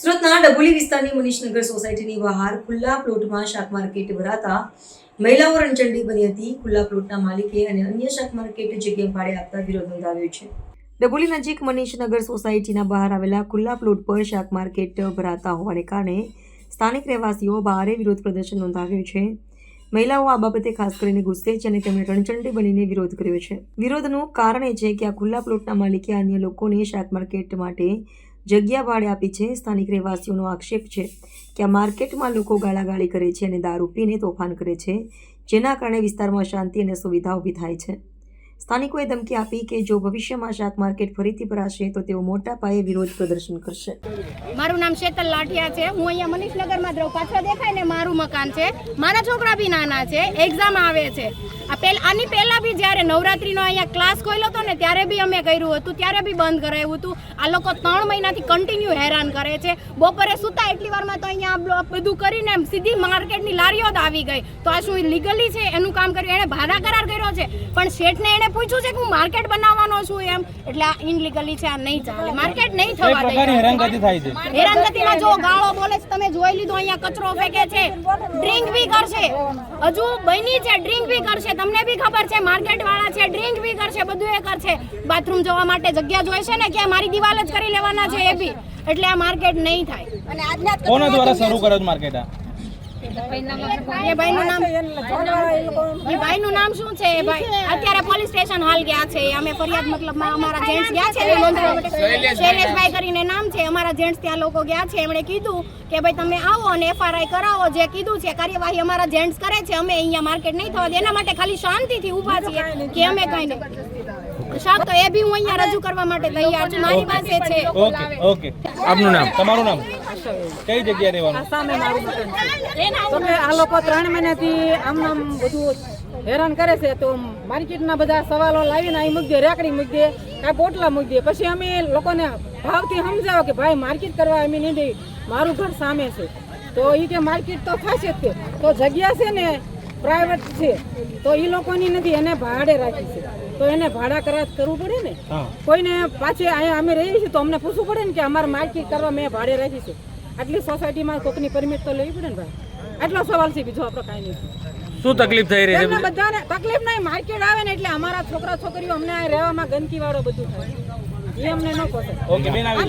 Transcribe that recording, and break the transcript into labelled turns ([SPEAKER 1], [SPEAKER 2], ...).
[SPEAKER 1] સુરતના ડભોલી વિસ્તારની મનીષનગર સોસાયટીની બહાર ખુલ્લા પ્લોટમાં શાક માર્કેટ ભરાતા મહિલાઓ રણચંડી બની હતી. ખુલ્લા પ્લોટના માલિકે અને અન્ય શાક માર્કેટ જગ્યા ભાડે આપતા વિરોધ નોંધાવ્યો છે. ડભોલી નજીક મનીષનગર સોસાયટીના બહાર આવેલા ખુલ્લા પ્લોટ પર શાક માર્કેટ ભરાતા હોવાને કારણે સ્થાનિક રહેવાસીઓ ભારે વિરોધ પ્રદર્શન નોંધાવ્યું છે. મહિલાઓ આ બાબતે ખાસ કરીને ગુસ્સે છે અને તેમણે રણચંડી બનીને વિરોધ કર્યો છે. વિરોધનું કારણ એ છે કે આ ખુલ્લા પ્લોટના માલિકે અન્ય લોકોને શાક માર્કેટ માટે જગ્યા ભાડે આપી છે. સ્થાનિક રહેવાસીઓનો આક્ષેપ છે કે આ માર્કેટમાં લોકો ગાળાગાળી કરે છે અને દારૂ પીને તોફાન કરે છે, જેના કારણે વિસ્તારમાં શાંતિ અને સુવિધા ઊભી થાય છે. સ્થાનિકોએ ધમકી આપી કે જો ભવિષ્યમાં શાક માર્કેટ ફરીથી ભરાશે તો તેઓ મોટા પાયે વિરોધ પ્રદર્શન કરશે.
[SPEAKER 2] મારું નામ શેતલ લાઠિયા છે. હું અહીંયા મનીષનગરમાં જ રહું. પાછળ દેખાય ને મારું મકાન છે. મારા છોકરા બી નાના છે, એક્ઝામ આવે છે. આની પહેલા બી જ્યારે નવરાત્રીનો અહીંયા ક્લાસ ખોલ્યો હતો ને ત્યારે બી અમે કર્યું હતું, ત્યારે બી બંધ કરાવ્યું હતું. આ લોકો 3 મહિનાથી કન્ટિન્યુ હેરાન કરે છે. બપોરે સુતા એટલી વારમાં તો અહીંયા બધું કરીને સીધી માર્કેટની લારીઓ જ આવી ગઈ. તો આ શું લીગલી છે? એનું કામ કર્યું. એણે ભાડા કરાર કર્યો છે, પણ શેઠને એણે પૂછ્યું છે કે હું માર્કેટ બનાવવાનો છું એમ, એટલે આ ઇનલીગલી છે, આ નહીં ચાલે. માર્કેટ નહીં થવા દે.
[SPEAKER 3] હેરાનગતિ થાય છે.
[SPEAKER 2] હેરાનગતિમાં જો ગાળો બોલે છે, તમે જોઈ લીધું. અહીંયા કચરો ફેંકે છે, ડ્રિંક બી કરશે. હજુ બની છે, ડ્રિંક બી કરશે. તમને બી ખબર છે, માર્કેટ વાળા છે, ડ્રિંક બી કરશે, બધું એ કરશે. બાથરૂમ જવા માટે જગ્યા જોઈશે ને, કે મારી દિવાલ જ કરી લેવાના છે એ બી. એટલે આ માર્કેટ નહીં થાય.
[SPEAKER 3] કોના દ્વારા શરૂ કરો છો માર્કેટ?
[SPEAKER 2] એ ભાઈનું નામ શું છે? એ ભાઈ અત્યારે પોલીસ સ્ટેશન હાલ ગયા છે. અમે ફરિયાદ મતલબમાં અમારા જેન્ટ્સ ગયા છે, શૈલેષભાઈ કરીને નામ છે. અમારા જેન્ટ્સ ત્યાં લોકો ગયા છે. એમણે કીધું કે ભાઈ તમે આવો અને FRI કરાવો. જે કીધું છે કાર્યવાહી અમારા જેન્ટ્સ કરે છે. અમે અહીંયા માર્કેટ નહીં થવા દે, એના માટે ખાલી શાંતિથી ઊભા છીએ કે અમે કઈ નહીં શાક. તો એ બી હું અહીંયા રજૂ કરવા માટે તૈયાર છું. મારી પાસે છે.
[SPEAKER 3] ઓકે. આપનું નામ? તમારું નામ? કઈ જગ્યાએ રહેવાનું?
[SPEAKER 4] સામે મારું મકાન છે. તો કે આ લોકો 3 મહિનાથી આમ બધું હેરાન કરે છે. તો માર્કેટના બધા સવાલો લાવીને અહીં મૂકી દે, રેકડી મૂકી દે, કાંઈ પોટલા મૂકી દે. પછી અમે લોકોને ભાવથી સમજાવો કે ભાઈ માર્કેટ કરવા અમે નહીં દઈ, મારું ઘર સામે છે. તો એ કે માર્કેટ તો થશે જ. તો જગ્યા છે ને પ્રાઇવેટ છે, તો એ લોકોની નથી, એને ભાડે રાખી છે. તો એને ભાડા કરાર કરવું પડે ને. કોઈને પાછે અહીંયા અમે રહીએ છીએ તો અમને પૂછવું પડે ને કે અમારે માર્કેટ કરવા મેં ભાડે રાખી છે. આટલી સોસાયટીમાં કોકની પરમિટ તો લેવી પડે ને ભાઈ. આટલો સવાલ છે, બીજો આપણો કાંઈ નહીં.
[SPEAKER 3] શું તકલીફ થઈ રહી છે?
[SPEAKER 4] બધાને તકલીફ નહીં. માર્કેટ આવે ને એટલે અમારા છોકરા છોકરીઓ અમને આ રહેવામાં ગંદકી વાળો બધું થાય, એ અમને ન પોસાય.
[SPEAKER 3] ઓકે બેન, આવી